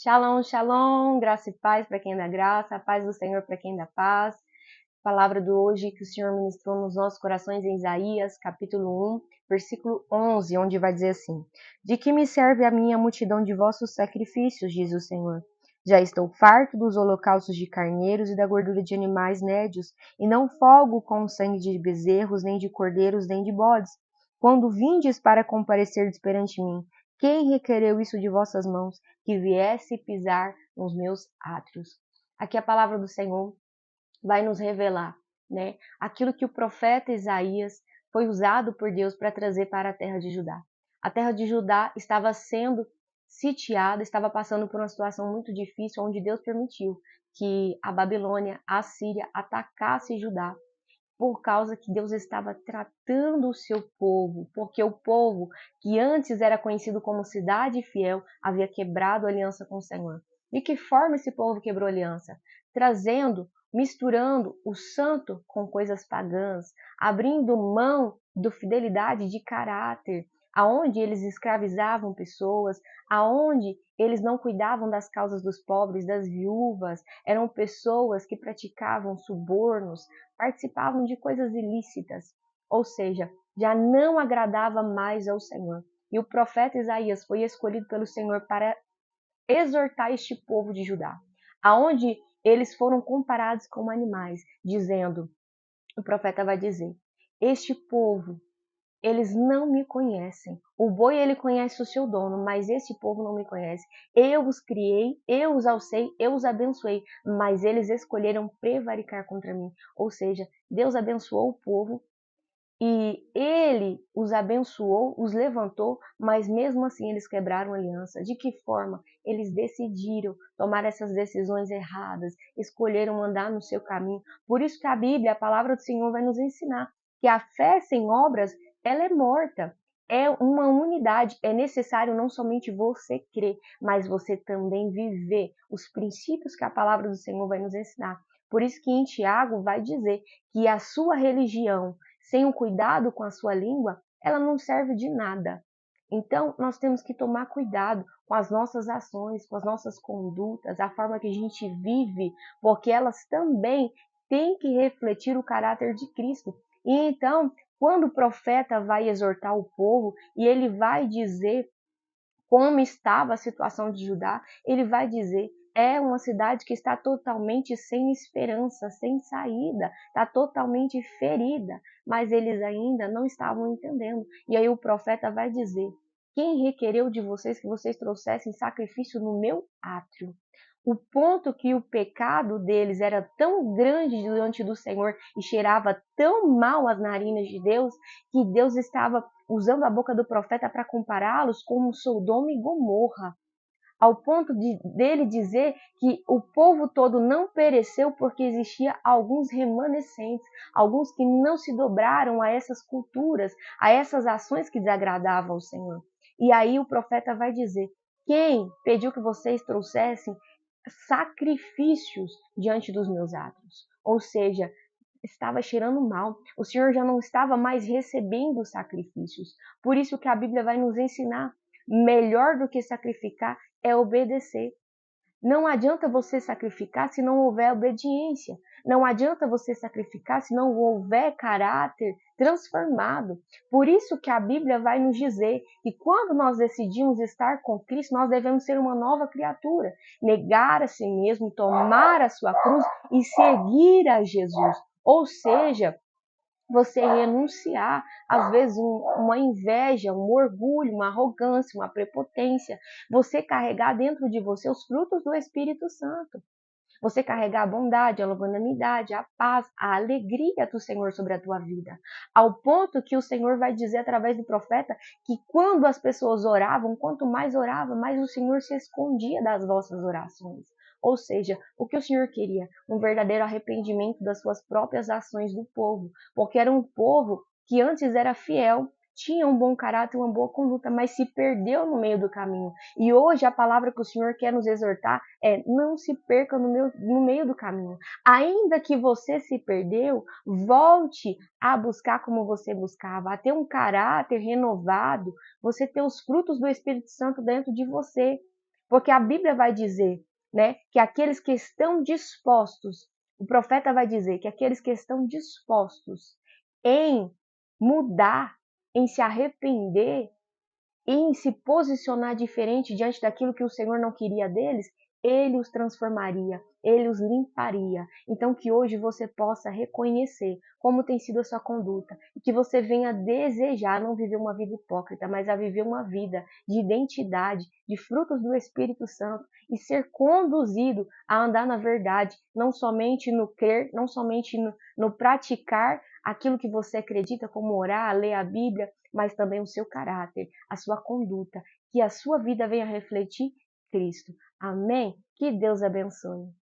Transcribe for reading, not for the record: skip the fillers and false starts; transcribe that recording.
Shalom, shalom, graça e paz para quem dá graça, a paz do Senhor para quem dá paz. Palavra do hoje que o Senhor ministrou nos nossos corações em Isaías, capítulo 1, versículo 11, onde vai dizer assim: De que me serve a minha multidão de vossos sacrifícios, diz o Senhor. Já estou farto dos holocaustos de carneiros e da gordura de animais nédios, e não folgo com o sangue de bezerros, nem de cordeiros, nem de bodes. Quando vindes para comparecerdes perante mim, quem requereu isso de vossas mãos, que viesse pisar nos meus átrios? Aqui a palavra do Senhor vai nos revelar, né, aquilo que o profeta Isaías foi usado por Deus para trazer para a terra de Judá. A terra de Judá estava sendo sitiada, estava passando por uma situação muito difícil, onde Deus permitiu que a Babilônia, a Síria, atacasse Judá, por causa que Deus estava tratando o seu povo, porque o povo que antes era conhecido como cidade fiel havia quebrado a aliança com o Senhor. De que forma esse povo quebrou a aliança? Misturando o santo com coisas pagãs, abrindo mão da fidelidade de caráter, aonde eles escravizavam pessoas, aonde eles não cuidavam das causas dos pobres, das viúvas, eram pessoas que praticavam subornos, participavam de coisas ilícitas, ou seja, já não agradava mais ao Senhor. E o profeta Isaías foi escolhido pelo Senhor para exortar este povo de Judá, aonde eles foram comparados como animais, dizendo, o profeta vai dizer: este povo, eles não me conhecem. O boi, ele conhece o seu dono, mas esse povo não me conhece. Eu os criei, eu os alcei, eu os abençoei, mas eles escolheram prevaricar contra mim. Ou seja, Deus abençoou o povo e ele os abençoou, os levantou, mas mesmo assim eles quebraram a aliança. De que forma? Eles decidiram tomar essas decisões erradas, escolheram andar no seu caminho. Por isso que a Bíblia, a palavra do Senhor, vai nos ensinar que a fé sem obras, ela é morta. É uma unidade. É necessário não somente você crer, mas você também viver os princípios que a palavra do Senhor vai nos ensinar. Por isso que em Tiago vai dizer que a sua religião, sem o cuidado com a sua língua, ela não serve de nada. Então, nós temos que tomar cuidado com as nossas ações, com as nossas condutas, a forma que a gente vive, porque elas também têm que refletir o caráter de Cristo. E então, quando o profeta vai exortar o povo e ele vai dizer como estava a situação de Judá, ele vai dizer: é uma cidade que está totalmente sem esperança, sem saída, está totalmente ferida, mas eles ainda não estavam entendendo. E aí o profeta vai dizer: quem requereu de vocês que vocês trouxessem sacrifício no meu átrio? O ponto que o pecado deles era tão grande diante do Senhor e cheirava tão mal às narinas de Deus, que Deus estava usando a boca do profeta para compará-los com Sodoma e Gomorra, ao ponto dele dizer que o povo todo não pereceu porque existia alguns remanescentes, alguns que não se dobraram a essas culturas, a essas ações que desagradavam ao Senhor. E aí o profeta vai dizer: quem pediu que vocês trouxessem sacrifícios diante dos meus atos? Ou seja, estava cheirando mal. O Senhor já não estava mais recebendo sacrifícios. Por isso que a Bíblia vai nos ensinar: melhor do que sacrificar é obedecer. Não adianta você sacrificar se não houver obediência. Não adianta você sacrificar se não houver caráter transformado. Por isso que a Bíblia vai nos dizer que quando nós decidimos estar com Cristo, nós devemos ser uma nova criatura. Negar a si mesmo, tomar a sua cruz e seguir a Jesus. Ou seja, você renunciar, às vezes, uma inveja, um orgulho, uma arrogância, uma prepotência. Você carregar dentro de você os frutos do Espírito Santo. Você carregar a bondade, a longanimidade, a paz, a alegria do Senhor sobre a tua vida. Ao ponto que o Senhor vai dizer através do profeta que quando as pessoas oravam, quanto mais orava, mais o Senhor se escondia das vossas orações. Ou seja, o que o Senhor queria? Um verdadeiro arrependimento das suas próprias ações do povo. Porque era um povo que antes era fiel, tinha um bom caráter, uma boa conduta, mas se perdeu no meio do caminho. E hoje a palavra que o Senhor quer nos exortar é: não se perca no meio do caminho. Ainda que você se perdeu, volte a buscar como você buscava, a ter um caráter renovado, você ter os frutos do Espírito Santo dentro de você. Porque a Bíblia vai dizer, né, que aqueles que estão dispostos, o profeta vai dizer que aqueles que estão dispostos em mudar, em se arrepender, em se posicionar diferente diante daquilo que o Senhor não queria deles, Ele os transformaria, Ele os limparia. Então que hoje você possa reconhecer como tem sido a sua conduta e que você venha desejar não viver uma vida hipócrita, mas a viver uma vida de identidade, de frutos do Espírito Santo e ser conduzido a andar na verdade, não somente no crer, não somente no praticar aquilo que você acredita, como orar, ler a Bíblia, mas também o seu caráter, a sua conduta, que a sua vida venha refletir Cristo. Amém? Que Deus abençoe.